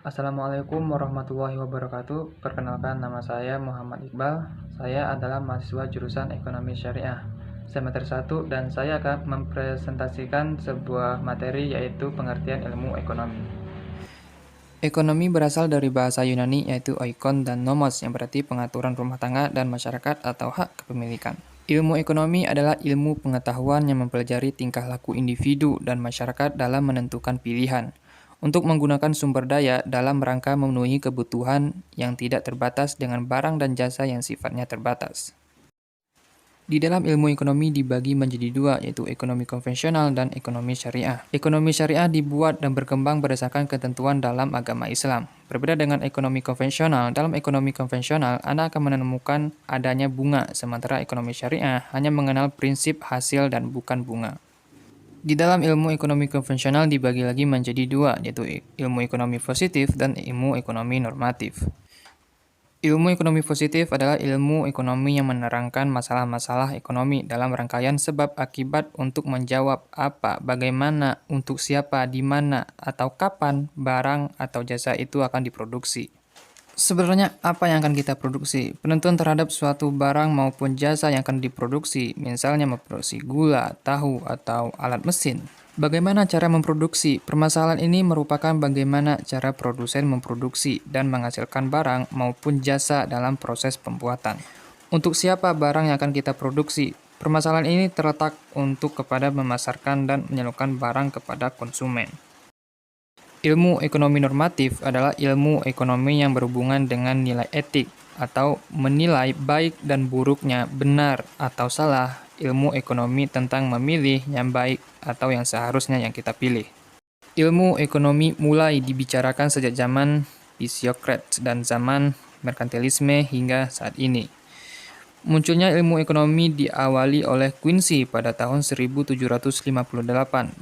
Assalamualaikum warahmatullahi wabarakatuh. Perkenalkan, nama saya Muhammad Iqbal. Saya adalah mahasiswa jurusan Ekonomi Syariah semester 1 dan saya akan mempresentasikan sebuah materi yaitu pengertian ilmu ekonomi. Ekonomi berasal dari bahasa Yunani yaitu oikon dan nomos yang berarti pengaturan rumah tangga dan masyarakat atau hak kepemilikan. Ilmu ekonomi adalah ilmu pengetahuan yang mempelajari tingkah laku individu dan masyarakat dalam menentukan pilihan untuk menggunakan sumber daya dalam rangka memenuhi kebutuhan yang tidak terbatas dengan barang dan jasa yang sifatnya terbatas. Di dalam ilmu ekonomi dibagi menjadi dua, yaitu ekonomi konvensional dan ekonomi syariah. Ekonomi syariah dibuat dan berkembang berdasarkan ketentuan dalam agama Islam. Berbeda dengan ekonomi konvensional, dalam ekonomi konvensional Anda akan menemukan adanya bunga, sementara ekonomi syariah hanya mengenal prinsip hasil dan bukan bunga. Di dalam ilmu ekonomi konvensional dibagi lagi menjadi dua, yaitu ilmu ekonomi positif dan ilmu ekonomi normatif. Ilmu ekonomi positif adalah ilmu ekonomi yang menerangkan masalah-masalah ekonomi dalam rangkaian sebab akibat untuk menjawab apa, bagaimana, untuk siapa, di mana, atau kapan barang atau jasa itu akan diproduksi. Sebenarnya apa yang akan kita produksi? Penentuan terhadap suatu barang maupun jasa yang akan diproduksi, misalnya memproduksi gula, tahu, atau alat mesin. Bagaimana cara memproduksi? Permasalahan ini merupakan bagaimana cara produsen memproduksi dan menghasilkan barang maupun jasa dalam proses pembuatan. Untuk siapa barang yang akan kita produksi? Permasalahan ini terletak untuk kepada memasarkan dan menyalurkan barang kepada konsumen. Ilmu ekonomi normatif adalah ilmu ekonomi yang berhubungan dengan nilai etik atau menilai baik dan buruknya, benar atau salah, ilmu ekonomi tentang memilih yang baik atau yang seharusnya yang kita pilih. Ilmu ekonomi mulai dibicarakan sejak zaman Pisiokrates dan zaman merkantilisme hingga saat ini. Munculnya ilmu ekonomi diawali oleh Quincy pada tahun 1758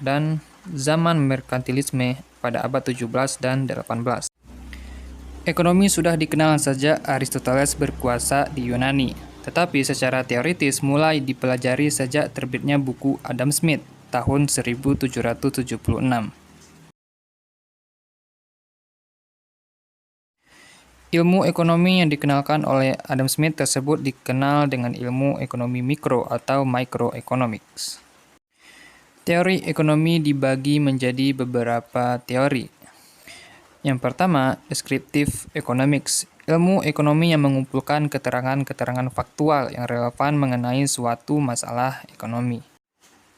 dan zaman merkantilisme pada abad 17 dan 18. Ekonomi sudah dikenal sejak Aristoteles berkuasa di Yunani, tetapi secara teoritis mulai dipelajari sejak terbitnya buku Adam Smith tahun 1776. Ilmu ekonomi yang dikenalkan oleh Adam Smith tersebut dikenal dengan ilmu ekonomi mikro atau microeconomics. Teori ekonomi dibagi menjadi beberapa teori. Yang pertama, descriptive economics, ilmu ekonomi yang mengumpulkan keterangan-keterangan faktual yang relevan mengenai suatu masalah ekonomi.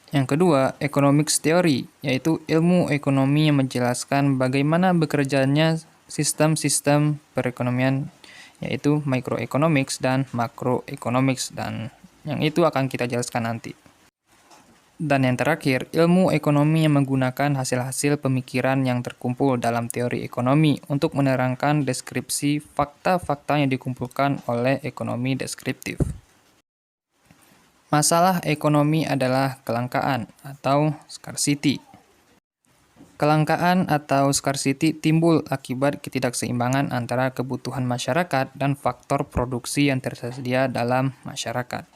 Yang kedua, economics theory, yaitu ilmu ekonomi yang menjelaskan bagaimana bekerjanya sistem-sistem perekonomian, yaitu microeconomics dan macroeconomics, dan yang itu akan kita jelaskan nanti. Dan yang terakhir, ilmu ekonomi yang menggunakan hasil-hasil pemikiran yang terkumpul dalam teori ekonomi untuk menerangkan deskripsi fakta-fakta yang dikumpulkan oleh ekonomi deskriptif. Masalah ekonomi adalah kelangkaan atau scarcity. Kelangkaan atau scarcity timbul akibat ketidakseimbangan antara kebutuhan masyarakat dan faktor produksi yang tersedia dalam masyarakat.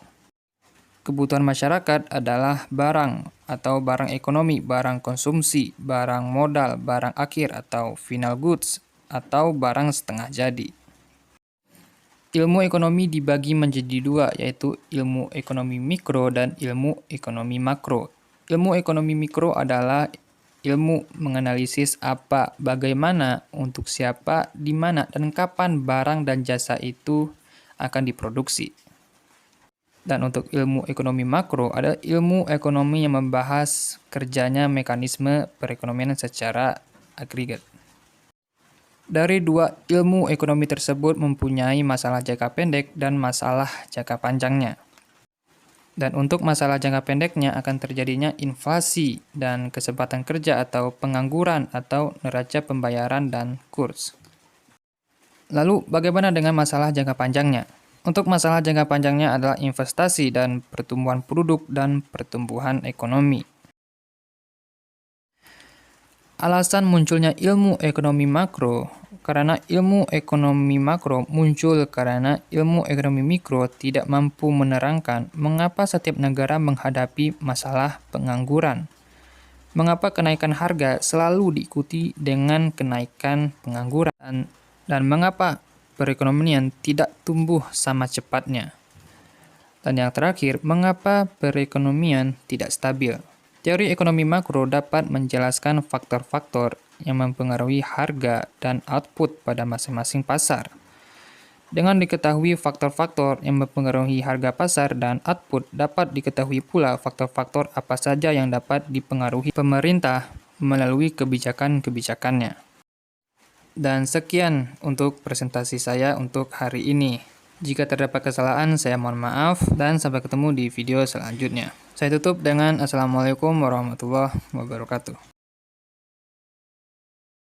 Kebutuhan masyarakat adalah barang atau barang ekonomi, barang konsumsi, barang modal, barang akhir atau final goods, atau barang setengah jadi. Ilmu ekonomi dibagi menjadi dua, yaitu ilmu ekonomi mikro dan ilmu ekonomi makro. Ilmu ekonomi mikro adalah ilmu menganalisis apa, bagaimana, untuk siapa, di mana, dan kapan barang dan jasa itu akan diproduksi. Dan untuk ilmu ekonomi makro ada ilmu ekonomi yang membahas kerjanya mekanisme perekonomian secara agregat. Dari dua ilmu ekonomi tersebut mempunyai masalah jangka pendek dan masalah jangka panjangnya. Dan untuk masalah jangka pendeknya akan terjadinya inflasi dan kesempatan kerja atau pengangguran atau neraca pembayaran dan kurs. Lalu bagaimana dengan masalah jangka panjangnya? Untuk masalah jangka panjangnya adalah investasi dan pertumbuhan produk dan pertumbuhan ekonomi. Alasan munculnya ilmu ekonomi makro karena ilmu ekonomi makro muncul karena ilmu ekonomi mikro tidak mampu menerangkan mengapa setiap negara menghadapi masalah pengangguran. Mengapa kenaikan harga selalu diikuti dengan kenaikan pengangguran, dan mengapa perekonomian tidak tumbuh sama cepatnya? Dan yang terakhir, mengapa perekonomian tidak stabil? Teori ekonomi makro dapat menjelaskan faktor-faktor yang mempengaruhi harga dan output pada masing-masing pasar. Dengan diketahui faktor-faktor yang mempengaruhi harga pasar dan output, dapat diketahui pula faktor-faktor apa saja yang dapat dipengaruhi pemerintah melalui kebijakan-kebijakannya. Dan sekian untuk presentasi saya untuk hari ini. Jika terdapat kesalahan, saya mohon maaf, dan sampai ketemu di video selanjutnya. Saya tutup dengan Assalamualaikum warahmatullahi wabarakatuh.